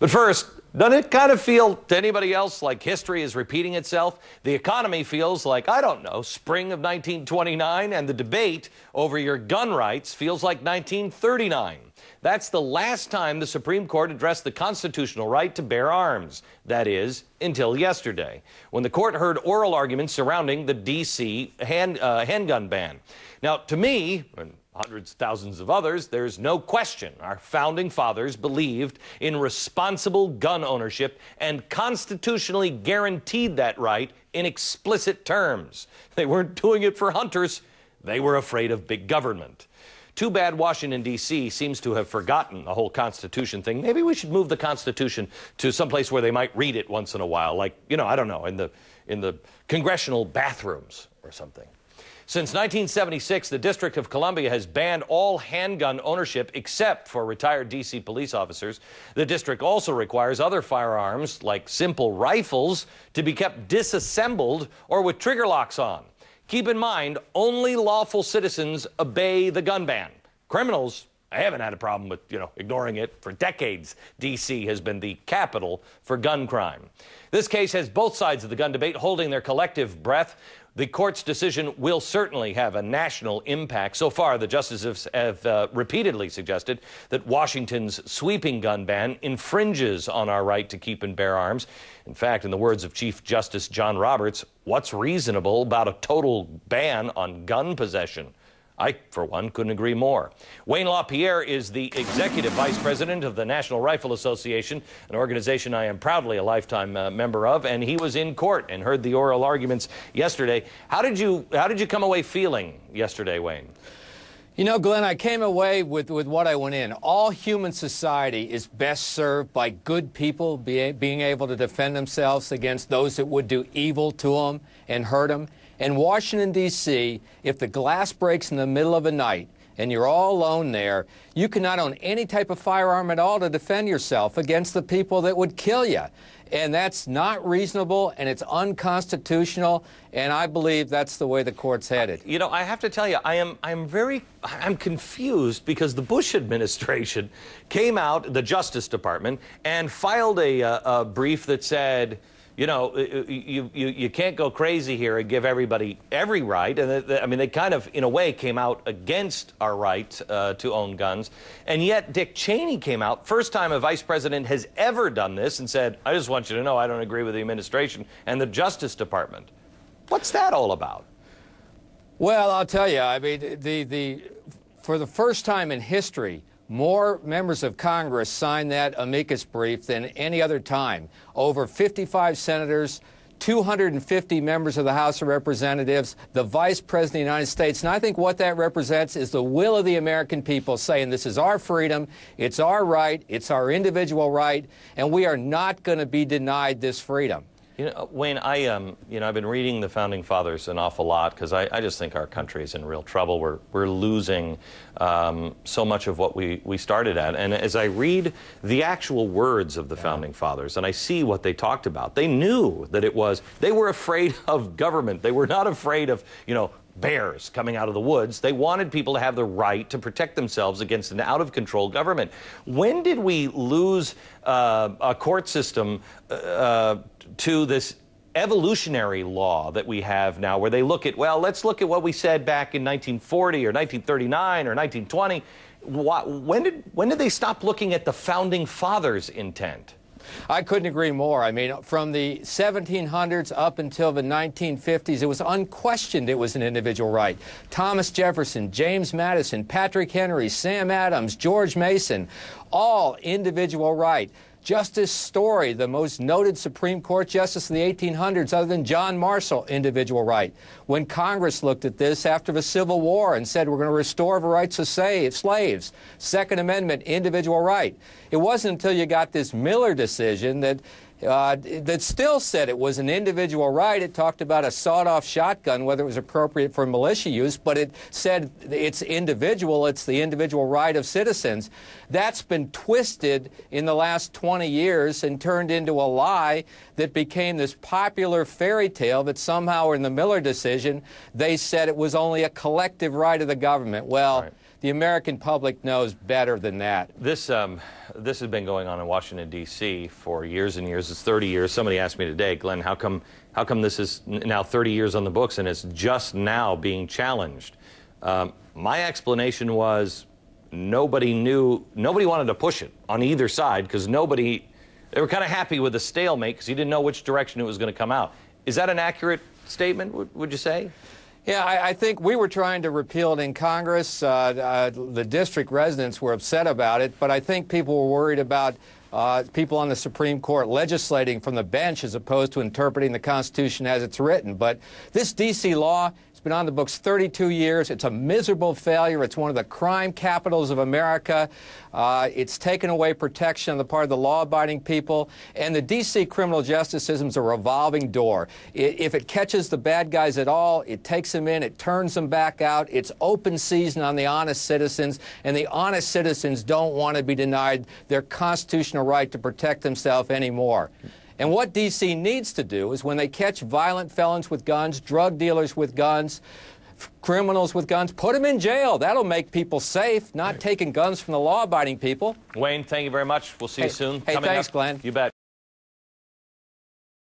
But first, doesn't it kind of feel to anybody else like history is repeating itself? The economy feels like, I don't know, spring of 1929, and the debate over your gun rights feels like 1939. That's the last time the Supreme Court addressed the constitutional right to bear arms. That is, until yesterday, when the court heard oral arguments surrounding the D.C. handgun ban. Now, to me, and hundreds, thousands of others, there's no question our founding fathers believed in responsible gun ownership and constitutionally guaranteed that right in explicit terms. They weren't doing it for hunters. They were afraid of big government. Too bad Washington, D.C. seems to have forgotten the whole Constitution thing. Maybe we should move the Constitution to someplace where they might read it once in a while, like, I don't know, in the congressional bathrooms or something. Since 1976, the District of Columbia has banned all handgun ownership except for retired D.C. police officers. The district also requires other firearms, like simple rifles, to be kept disassembled or with trigger locks on. Keep in mind, only lawful citizens obey the gun ban. Criminals, I haven't had a problem with, ignoring it. For decades, D.C. has been the capital for gun crime. This case has both sides of the gun debate holding their collective breath. The court's decision will certainly have a national impact. So far, the justices have repeatedly suggested that Washington's sweeping gun ban infringes on our right to keep and bear arms. In fact, in the words of Chief Justice John Roberts, what's reasonable about a total ban on gun possession? I, for one, couldn't agree more. Wayne LaPierre is the executive vice president of the National Rifle Association, an organization I am proudly a lifetime member of, and he was in court and heard the oral arguments yesterday. How did you come away feeling yesterday, Wayne? Glenn, I came away with what I went in. All human society is best served by good people being able to defend themselves against those that would do evil to them and hurt them. In Washington, D.C., if the glass breaks in the middle of the night and you're all alone there, you cannot own any type of firearm at all to defend yourself against the people that would kill you. And that's not reasonable, and it's unconstitutional, and I believe that's the way the court's headed. I have to tell you, I'm confused because the Bush administration came out, the Justice Department, and filed a brief that said, you can't go crazy here and give everybody every right. And they kind of, in a way, came out against our right to own guns. And yet Dick Cheney came out, first time a vice president has ever done this, and said, I just want you to know I don't agree with the administration and the Justice Department. What's that all about? Well, I'll tell you, for the first time in history, more members of Congress signed that amicus brief than any other time. Over 55 senators, 250 members of the House of Representatives, the Vice President of the United States. And I think what that represents is the will of the American people saying this is our freedom, it's our right, it's our individual right, and we are not going to be denied this freedom. Wayne, I've been reading the Founding Fathers an awful lot because I just think our country is in real trouble. We're losing so much of what we started at. And as I read the actual words of the Founding Fathers and I see what they talked about, they knew that they were afraid of government. They were not afraid of, bears coming out of the woods. They wanted people to have the right to protect themselves against an out-of-control government. When did we lose a court system to this evolutionary law that we have now, where they look at, let's look at what we said back in 1940 or 1939 or 1920. When did they stop looking at the Founding Fathers' intent? I couldn't agree more. From the 1700s up until the 1950s, it was unquestioned it was an individual right. Thomas Jefferson, James Madison, Patrick Henry, Sam Adams, George Mason, all individual right. Justice Story, the most noted Supreme Court justice of the 1800s, other than John Marshall, individual right. When Congress looked at this after the Civil War and said we're going to restore the rights of slaves, Second Amendment, individual right. It wasn't until you got this Miller decision that still said it was an individual right. It talked about a sawed-off shotgun, whether it was appropriate for militia use, but it said it's individual, it's the individual right of citizens. That's been twisted in the last 20 years and turned into a lie that became this popular fairy tale that somehow in the Miller decision they said it was only a collective right of the government. Well, The American public knows better than that. This has been going on in Washington, D.C. for years and years. It's 30 years. Somebody asked me today, Glenn, how come this is now 30 years on the books and it's just now being challenged? My explanation was nobody wanted to push it on either side because they were kind of happy with the stalemate because you didn't know which direction it was going to come out. Is that an accurate statement, would you say? Yeah, I think we were trying to repeal it in Congress. The district residents were upset about it, but I think people were worried about people on the Supreme Court legislating from the bench as opposed to interpreting the Constitution as it's written. But this D.C. law, it's been on the books 32 years. It's a miserable failure. It's one of the crime capitals of America. It's taken away protection on the part of the law-abiding people. And the D.C. criminal justice system is a revolving door. If it catches the bad guys at all, it takes them in, it turns them back out. It's open season on the honest citizens, and the honest citizens don't want to be denied their constitutional right to protect themselves anymore. And what D.C. needs to do is when they catch violent felons with guns, drug dealers with guns, criminals with guns, put them in jail. That'll make people safe, not taking guns from the law-abiding people. Wayne, thank you very much. We'll see you soon. Hey, thanks, Glenn. You bet.